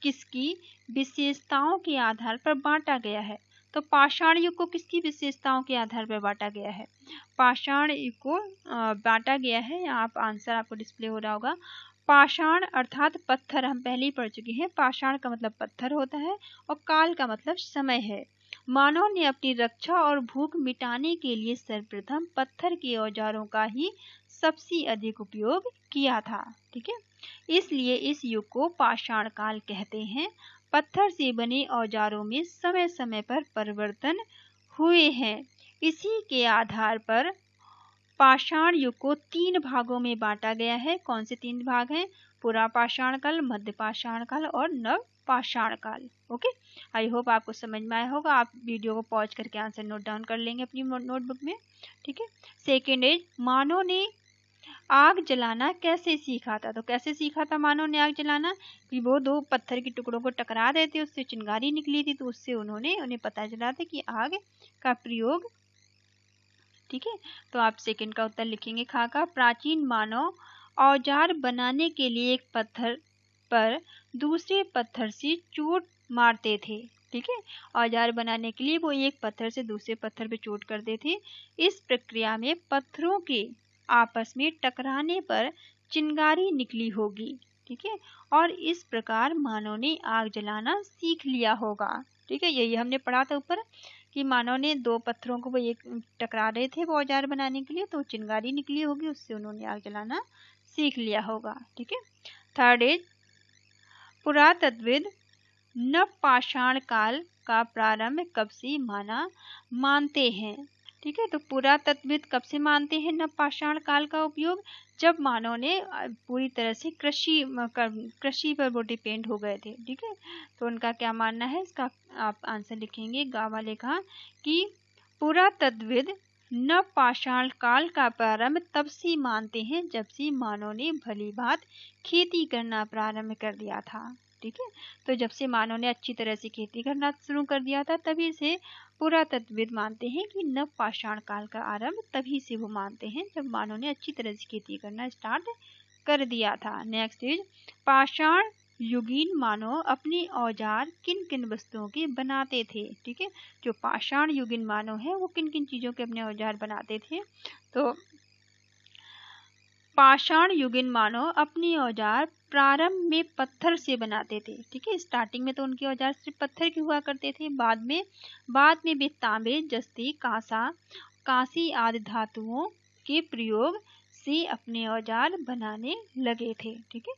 Speaker 1: किसकी विशेषताओं के आधार पर बांटा गया है? तो पाषाण युग को किसकी विशेषताओं के आधार पर बांटा गया है? पाषाण युग को बांटा गया है, यहाँ आप आंसर आपको डिस्प्ले हो रहा होगा। पाषाण अर्थात पत्थर, हम पहले ही पढ़ चुके हैं। पाषाण का मतलब पत्थर होता है और काल का मतलब समय है। मानव ने अपनी रक्षा और भूख मिटाने के लिए सर्वप्रथम पत्थर के औजारों का ही सबसे अधिक उपयोग किया था। ठीक है, इसलिए इस युग को पाषाण काल कहते हैं। पत्थर से बने औजारों में समय समय पर परिवर्तन हुए हैं। इसी के आधार पर पाषाण युग को 3 भागों में बांटा गया है। कौन से 3 भाग हैं? पुरापाषाण काल, मध्य पाषाण काल और नव पाषाण काल। ओके, आई होप आपको समझ में आया होगा। आप वीडियो को पॉज करके आंसर नोट डाउन कर लेंगे अपनी नोटबुक में। ठीक है, सेकेंड इज मानव ने आग जलाना कैसे सीखा था? तो कैसे सीखा था मानव ने आग जलाना? कि वो 2 पत्थर के टुकड़ों को टकरा रहे थे, उससे चिंगारी निकली थी, तो उससे उन्हें पता चला था कि आग का प्रयोग। ठीक है, तो आप सेकंड का उत्तर लिखेंगे खा का। प्राचीन मानव औजार बनाने के लिए एक पत्थर पर दूसरे पत्थर से चोट मारते थे। ठीक है, औजार बनाने के लिए वो एक पत्थर से दूसरे पत्थर पे चोट करते थे। इस प्रक्रिया में पत्थरों के आपस में टकराने पर चिंगारी निकली होगी। ठीक है, और इस प्रकार मानव ने आग जलाना सीख लिया होगा। ठीक है, यही हमने पढ़ा था ऊपर कि मानव ने 2 पत्थरों को वो एक टकरा रहे थे वो औजार बनाने के लिए, तो चिंगारी निकली होगी, उससे उन्होंने आग जलाना सीख लिया होगा। ठीक है, थर्ड इज पुरातत्वविद नवपाषाण काल का प्रारंभ कब से मानते हैं? ठीक है, तो पुरातत्वविद कब से मानते हैं नवपाषाण काल का उपयोग? जब मानव ने पूरी तरह से कृषि पर वो डिपेंड हो गए थे। ठीक है, तो उनका क्या मानना है? इसका आप आंसर लिखेंगे गा वाले का कि पुरातत्वविद नवपाषाण काल का प्रारंभ तब से मानते हैं जब से मानव ने भली भांति खेती करना प्रारंभ कर दिया था। ठीक है, तो जब से मानव ने अच्छी तरह से खेती करना शुरू कर दिया था तभी से पुरातत्वविद मानते हैं कि नवपाषाण काल का आरंभ तभी से वो मानते हैं जब मानव ने अच्छी तरह से खेती करना स्टार्ट कर दिया था। नेक्स्ट इज पाषाण युगीन मानव अपने औजार किन किन वस्तुओं के बनाते थे? ठीक है, जो पाषाण युगीन मानव है वो किन किन चीजों के अपने औजार बनाते थे? तो पाषाण युगीन मानव अपने औजार प्रारंभ में पत्थर से बनाते थे। ठीक है, स्टार्टिंग में तो उनके औजार सिर्फ पत्थर के हुआ करते थे। बाद में वे तांबे, जस्ती, कांसी आदि धातुओं के प्रयोग से अपने औजार बनाने लगे थे। ठीक है,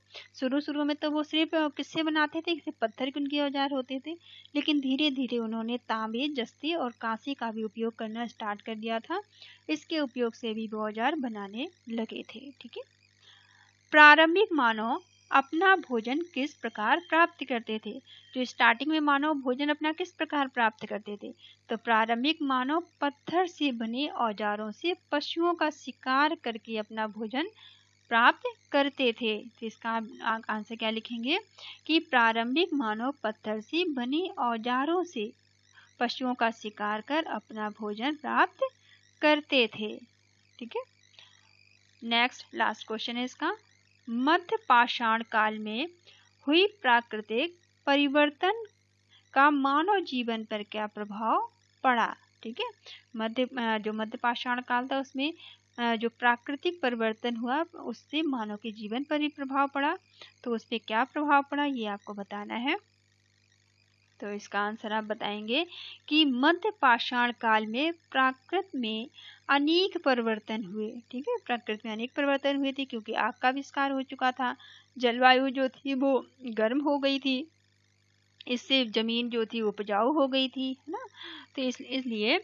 Speaker 1: शुरू में तो वो सिर्फ किससे बनाते थे, सिर्फ पत्थर के उनके औजार होते थे, लेकिन धीरे धीरे उन्होंने तांबे, जस्ते और कांसे का भी उपयोग करना स्टार्ट कर दिया था। इसके उपयोग से भी वो औजार बनाने लगे थे। ठीक है, प्रारंभिक मानव अपना भोजन किस प्रकार प्राप्त करते थे। जो स्टार्टिंग में मानव भोजन अपना किस प्रकार प्राप्त करते थे, तो प्रारंभिक मानव पत्थर से बने औजारों से पशुओं का शिकार करके अपना भोजन प्राप्त करते थे। तो इसका आंसर क्या लिखेंगे कि प्रारंभिक मानव पत्थर से बने औजारों से पशुओं का शिकार कर अपना भोजन प्राप्त करते थे। ठीक है, नेक्स्ट लास्ट क्वेश्चन है इसका, मध्य पाषाण काल में हुई प्राकृतिक परिवर्तन का मानव जीवन पर क्या प्रभाव पड़ा। ठीक है, जो मध्य पाषाण काल था उसमें जो प्राकृतिक परिवर्तन हुआ उससे मानव के जीवन पर भी प्रभाव पड़ा, तो उस पर क्या प्रभाव पड़ा ये आपको बताना है। तो इसका आंसर आप बताएंगे कि मध्य पाषाण काल में प्राकृत में अनेक परिवर्तन हुए। ठीक है, प्रकृति में अनेक परिवर्तन हुए थे क्योंकि आग का आविष्कार हो चुका था, जलवायु जो थी वो गर्म हो गई थी, इससे जमीन जो थी उपजाऊ हो गई थी, है ना। तो इसलिए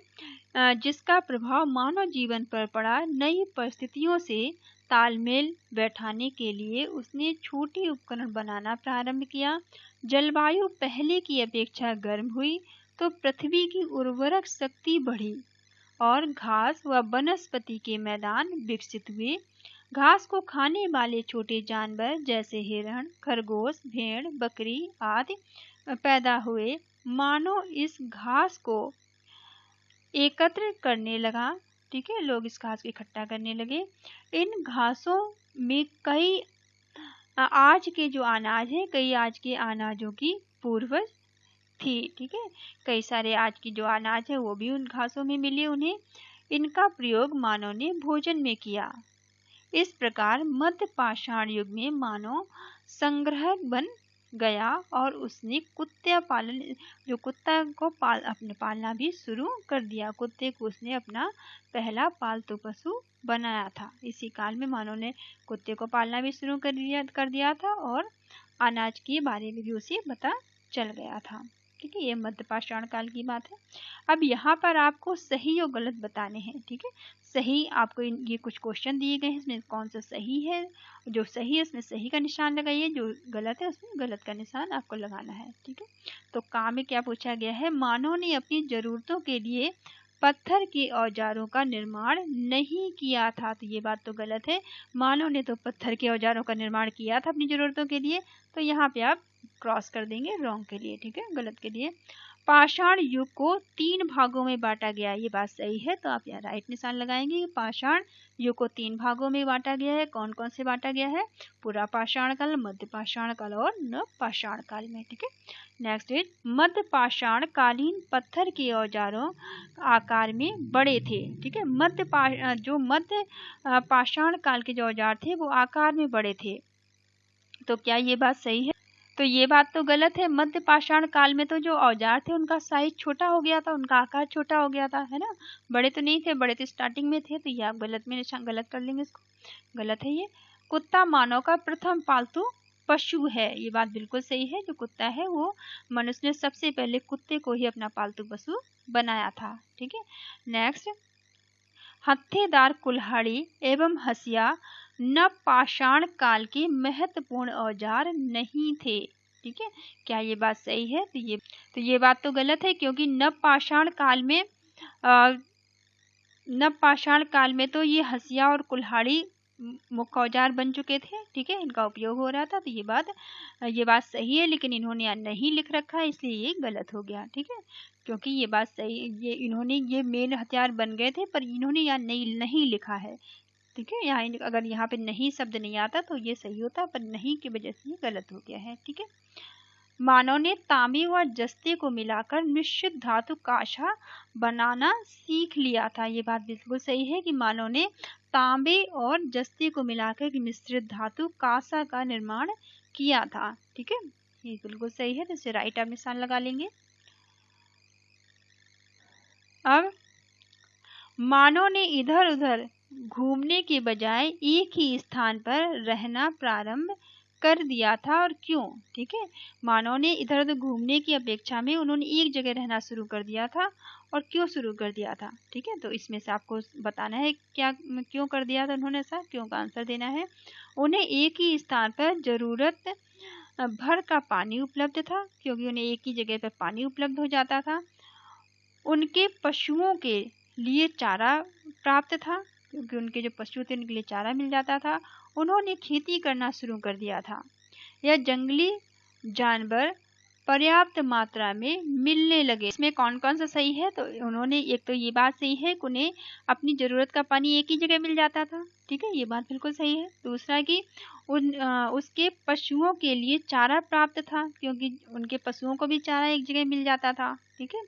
Speaker 1: जिसका प्रभाव मानव जीवन पर पड़ा, नई परिस्थितियों से तालमेल बैठाने के लिए उसने छोटे उपकरण बनाना प्रारंभ किया। जलवायु पहले की अपेक्षा गर्म हुई तो पृथ्वी की उर्वरक शक्ति बढ़ी और घास व वनस्पति के मैदान विकसित हुए। घास को खाने वाले छोटे जानवर जैसे हिरण, खरगोश, भेड़, बकरी आदि पैदा हुए। मानव इस घास को एकत्र करने लगा। ठीक है, लोग इस घास को इकट्ठा करने लगे। इन घासों में कई आज के जो अनाज है, कई आज के अनाजों की पूर्वज थी। ठीक है, कई सारे आज की जो अनाज है वो भी उन घासों में मिले उन्हें। इनका प्रयोग मानव ने भोजन में किया। इस प्रकार मध्य पाषाण युग में मानव संग्रहक बन गया और उसने कुत्ता पालन, जो कुत्ता को अपने पालना भी शुरू कर दिया। कुत्ते को उसने अपना पहला पालतू पशु बनाया था। इसी काल में मानव ने कुत्ते को पालना भी शुरू कर दिया था और अनाज के बारे में भी उसे पता चल गया था। ठीक है, ये मध्य पाषाण काल की बात है। अब यहाँ पर आपको सही और गलत बताने हैं। ठीक है, सही आपको ये कुछ क्वेश्चन दिए गए हैं, इसमें कौन सा सही है, जो सही है उसमें सही का निशान लगाइए, जो गलत है उसमें गलत का निशान आपको लगाना है। ठीक है, तो काम में क्या पूछा गया है, मानव ने अपनी जरूरतों के लिए पत्थर के औजारों का निर्माण नहीं किया था। तो ये बात तो गलत है, मानव ने तो पत्थर के औजारों का निर्माण किया था अपनी जरूरतों के लिए, तो यहाँ पे आप क्रॉस कर देंगे रॉन्ग के लिए। ठीक है, गलत के लिए। पाषाण युग को 3 भागों में बांटा गया, ये बात सही है, तो आप यहाँ राइट निशान लगाएंगे। पाषाण युग को 3 भागों में बांटा गया है। कौन कौन से बांटा गया है, पूरा पाषाण काल, मध्य पाषाण काल और नव पाषाण काल में। ठीक है, नेक्स्ट इज मध्य पाषाण कालीन पत्थर के औजारों आकार में बड़े थे। ठीक है, जो मध्य पाषाण काल के जो औजार थे वो आकार में बड़े थे, तो क्या ये बात सही है, तो ये बात तो गलत है। मध्य पाषाण काल में तो जो औजार थे उनका साइज छोटा हो गया था, उनका आकार छोटा हो गया था, है ना, बड़े तो नहीं थे, बड़े तो स्टार्टिंग में थे, तो ये आप गलत में निशान गलत कर लेंगे, इसको गलत है ये। कुत्ता मानव का प्रथम पालतू पशु है, ये बात बिल्कुल सही है। जो कुत्ता है वो मनुष्य ने सबसे पहले कुत्ते को ही अपना पालतू पशु बनाया था। ठीक है, नेक्स्ट हत्थेदार कुल्हाड़ी एवं हसिया नव पाषाण काल के महत्वपूर्ण औजार नहीं थे। ठीक है, क्या ये बात सही है, तो ये बात तो गलत है, क्योंकि नव पाषाण काल में तो ये हसिया और कुल्हाड़ी मुख्य औजार बन चुके थे। ठीक है, इनका उपयोग हो रहा था, तो ये बात सही है, लेकिन इन्होंने नहीं लिख रखा है इसलिए ये गलत हो गया। ठीक है, क्योंकि ये बात सही, ये मेन हथियार बन गए थे, पर इन्होंने यहाँ नहीं लिखा है। ठीक है, यहाँ अगर यहाँ पे नहीं शब्द नहीं आता तो ये सही होता, पर नहीं की वजह से ये गलत हो गया है। ठीक है, मानव ने तांबे व जस्ते को मिलाकर मिश्रित धातु कांसा बनाना सीख लिया था। ये बात बिल्कुल सही है कि मानव ने तांबे और जस्ते को मिलाकर मिश्रित धातु कांसा का निर्माण किया था। ठीक है, ये बिल्कुल सही है, तो इसे राइट आप निशान लगा लेंगे। अब मानव ने इधर उधर घूमने के बजाय एक ही स्थान पर रहना प्रारंभ कर दिया था और क्यों। ठीक है, मानव ने इधर उधर घूमने की अपेक्षा में उन्होंने एक जगह रहना शुरू कर दिया था और क्यों शुरू कर दिया था। ठीक है, तो इसमें से आपको बताना है क्या क्यों कर दिया था उन्होंने ऐसा, क्यों का आंसर देना है। उन्हें एक ही स्थान पर जरूरत भर का पानी उपलब्ध था, क्योंकि उन्हें एक ही जगह पर पानी उपलब्ध हो जाता था। उनके पशुओं के लिए चारा प्राप्त था, क्योंकि उनके जो पशु थे उनके लिए चारा मिल जाता था। उन्होंने खेती करना शुरू कर दिया था। यह जंगली जानवर पर्याप्त मात्रा में मिलने लगे। इसमें कौन कौन सा सही है, तो उन्होंने, एक तो ये बात सही है कि उन्हें अपनी ज़रूरत का पानी एक ही जगह मिल जाता था। ठीक है, ये बात बिल्कुल सही है। दूसरा कि उसके पशुओं के लिए चारा प्राप्त था, क्योंकि उनके पशुओं को भी चारा एक जगह मिल जाता था। ठीक है,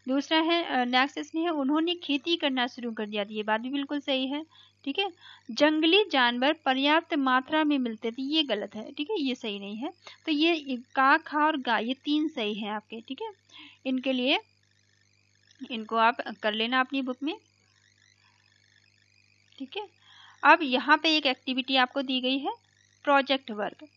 Speaker 1: दूसरा है नेक्स्ट इसमें है उन्होंने खेती करना शुरू कर दिया था, ये बात भी बिल्कुल सही है। ठीक है, जंगली जानवर पर्याप्त मात्रा में मिलते थे, ये गलत है। ठीक है, ये सही नहीं है। तो ये का, खा और गा, ये तीन सही है आपके। ठीक है, इनके लिए इनको आप कर लेना अपनी बुक में। ठीक है, अब यहाँ पे एक एक्टिविटी आपको दी गई है, प्रोजेक्ट वर्क।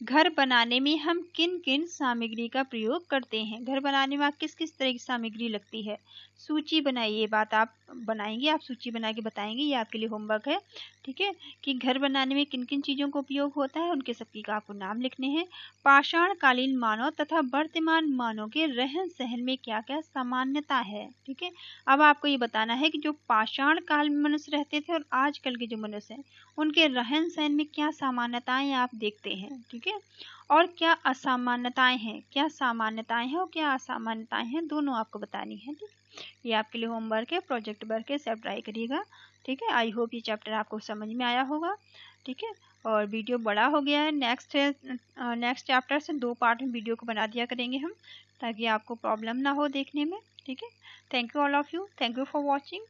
Speaker 1: घर बनाने में हम किन किन सामग्री का प्रयोग करते हैं। घर बनाने में किस किस तरह की सामग्री लगती है, सूची बनाइए। ये बात आप बनाएंगे, आप सूची बना के बताएंगे, ये आपके लिए होमवर्क है। ठीक है, कि घर बनाने में किन किन चीज़ों का उपयोग होता है, उनके सबकी का आपको नाम लिखने हैं। पाषाणकालीन मानव तथा वर्तमान मानव के रहन सहन में क्या क्या सामान्यता है। ठीक है, अब आपको ये बताना है कि जो पाषाण काल में मनुष्य रहते थे और आजकल के जो मनुष्य हैं उनके रहन सहन में क्या सामान्यताएं आप देखते हैं। ठीक है, और क्या असामान्यताएं हैं, क्या सामान्यताएं हैं और क्या असामान्यताएं हैं, दोनों आपको बतानी है। ठीक, ये आपके लिए होमवर्क है, प्रोजेक्ट वर्क है, सब ट्राई करिएगा। ठीक है, आई होप ये चैप्टर आपको समझ में आया होगा। ठीक है, और वीडियो बड़ा हो गया है, नेक्स्ट चैप्टर से 2 पार्ट में वीडियो को बना दिया करेंगे हम, ताकि आपको प्रॉब्लम ना हो देखने में। ठीक है, thank you all of you, thank you for watching.